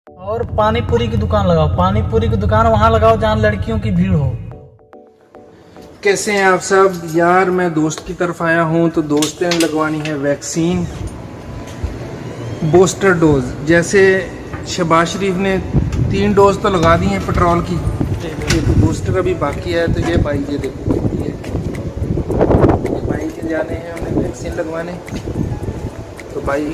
और पानी पूरी की दुकान लगाओ, पानी पूरी की दुकान वहां लगाओ जहाँ लड़कियों की भीड़ हो। कैसे हैं आप सब यार। मैं दोस्त की तरफ आया हूं तो दोस्त ने लगवानी है वैक्सीन बूस्टर डोज। जैसे शहबाज शरीफ ने 3 डोज तो लगा दी हैं पेट्रोल की, एक बूस्टर अभी बाकी है। तो ये भाई ये देखो, ये भाई के जाने हैं हमें वैक्सीन लगवाने। तो भाई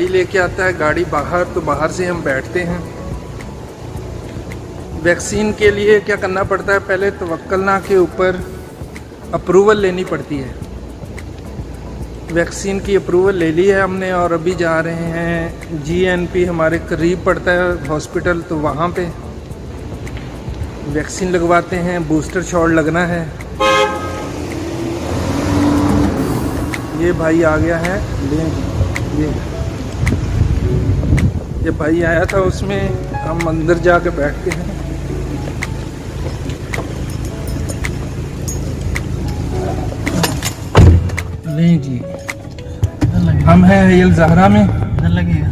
लेके आता है गाड़ी बाहर, तो बाहर से हम बैठते हैं। वैक्सीन के लिए क्या करना पड़ता है, पहले तवक्कलना के ऊपर अप्रूवल लेनी पड़ती है। वैक्सीन की अप्रूवल ले ली है हमने और अभी जा रहे हैं GNP, हमारे करीब पड़ता है हॉस्पिटल, तो वहाँ पे वैक्सीन लगवाते हैं। बूस्टर शॉट लगना है। ये भाई आ गया है, ये भाई आया था, उसमें हम अंदर जाके बैठते हैं। नहीं जी, हम हैं हयल ज़हरा में। इधर लगेगा?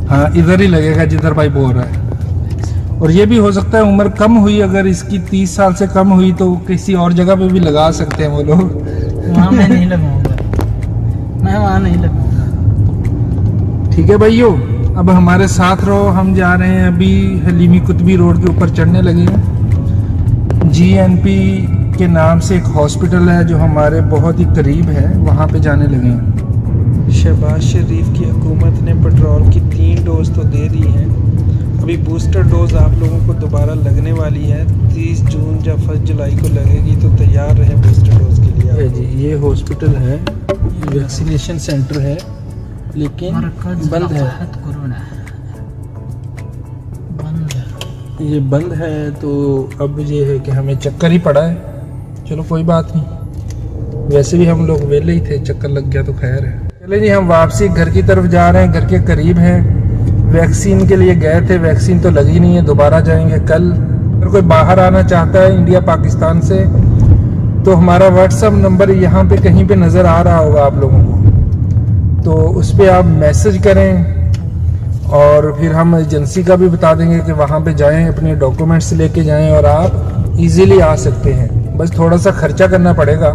हाँ, इधर ही लगेगा जिधर भाई बोल रहा है। और ये भी हो सकता है उम्र कम हुई, अगर इसकी 30 साल से कम हुई तो किसी और जगह पे भी लगा सकते हैं वो लोग। वहाँ मैं नहीं लगाऊंगा, मैं वहाँ नहीं लगाऊंगा। ठीक है भाइयों, अब हमारे साथ रहो। हम जा रहे हैं अभी हलीमी कुतबी रोड के ऊपर चढ़ने लगे हैं। GNP के नाम से एक हॉस्पिटल है जो हमारे बहुत ही करीब है, वहाँ पे जाने लगे हैं। शहबाज शरीफ की हुकूमत ने पेट्रोल की 3 डोज तो दे दी हैं। अभी बूस्टर डोज आप लोगों को दोबारा लगने वाली है। 30 जून या 1 जुलाई को लगेगी, तो तैयार रहे बूस्टर डोज के लिए। जी, ये हॉस्पिटल है, वैक्सीनेशन सेंटर है, लेकिन बंद है। ये बंद है, तो अब ये है कि हमें चक्कर ही पड़ा है। चलो कोई बात नहीं, वैसे भी हम लोग वेले ही थे, चक्कर लग गया तो खैर है। चले जी, हम वापसी घर की तरफ जा रहे हैं, घर के करीब हैं। वैक्सीन के लिए गए थे, वैक्सीन तो लगी नहीं है, दोबारा जाएंगे कल। अगर कोई बाहर आना चाहता है इंडिया पाकिस्तान से, तो हमारा व्हाट्सएप नंबर यहाँ पे कहीं पे नज़र आ रहा होगा आप लोगों को, तो उस पर आप मैसेज करें और फिर हम एजेंसी का भी बता देंगे कि वहाँ पे जाएं, अपने डॉक्यूमेंट्स लेके जाएं और आप इजीली आ सकते हैं। बस थोड़ा सा खर्चा करना पड़ेगा,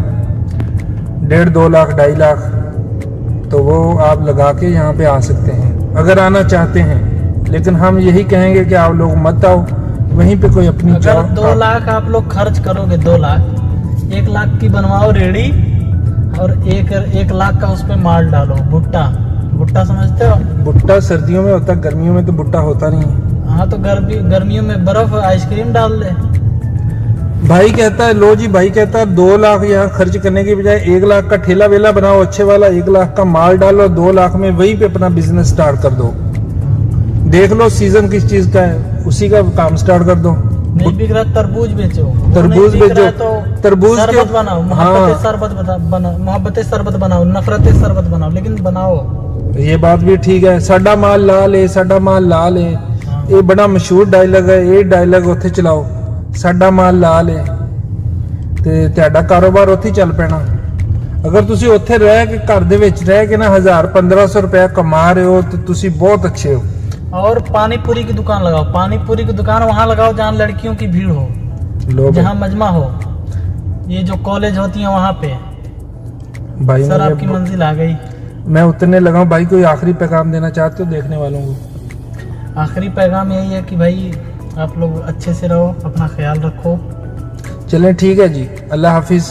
1.5 2 लाख 2.5 लाख, तो वो आप लगा के यहाँ पे आ सकते हैं अगर आना चाहते हैं। लेकिन हम यही कहेंगे कि आप लोग मत आओ, वहीं पे कोई अपनी अगर 2 लाख आप लोग खर्च करोगे, 2 लाख, 1 लाख की बनवाओ रेडी और 1 लाख का उस पर माल डालो। भुट्टा समझते हो? भुट्टा सर्दियों में होता है, गर्मियों में तो भुट्टा होता नहीं है। हाँ, तो गर्मियों में बर्फ आइसक्रीम डाल दे। भाई कहता है, लो जी, भाई कहता है 2 लाख यहाँ खर्च करने की बजाय 1 लाख का ठेला वेला बनाओ अच्छे वाला, 1 लाख का माल डालो, 2 लाख में वहीं पे अपना बिजनेस स्टार्ट कर दो। देख लो सीजन किस चीज का है, उसी का काम स्टार्ट कर दो। नहीं बिक रहा, तरबूज बेचो, तरबूज बेचो, तो तरबूज शरबत बनाओ, मोहब्बत शरबत बनाओ, नफरत शरबत बनाओ, लेकिन बनाओ। ये बात भी ठीक है, साडा माल ला ले, साडा माल ला ले। ये बड़ा मशहूर डायलॉग है, ये डायलॉग उत्थे चलाओ, साडा माल ला ले, ਤੇ ਤੁਹਾਡਾ ਕਾਰੋਬਾਰ ਉੱਥੇ ਚੱਲ ਪੈਣਾ। ਅਗਰ ਤੁਸੀਂ ਉੱਥੇ ਰਹਿ ਕੇ ਘਰ ਦੇ ਵਿੱਚ ਰਹਿ ਕੇ ਨਾ 1000-1500 रुपया कमा रहे हो तो ਤੁਸੀਂ बहुत अच्छे हो। और पानी पूरी की दुकान लगाओ, पानी पूरी की दुकान वहाँ लगाओ जहाँ लड़कियों की भीड़ हो, जहाँ मजमा हो। ये जो कॉलेज होती है वहाँ पे। भाई सर आपकी मंजिल आ गई, मैं उतरने लगा हूँ। भाई कोई आखिरी पैगाम देना चाहते हो देखने वालों को? आखिरी पैगाम यही है कि भाई आप लोग अच्छे से रहो, अपना ख्याल रखो। चलें ठीक है जी, अल्लाह हाफिज।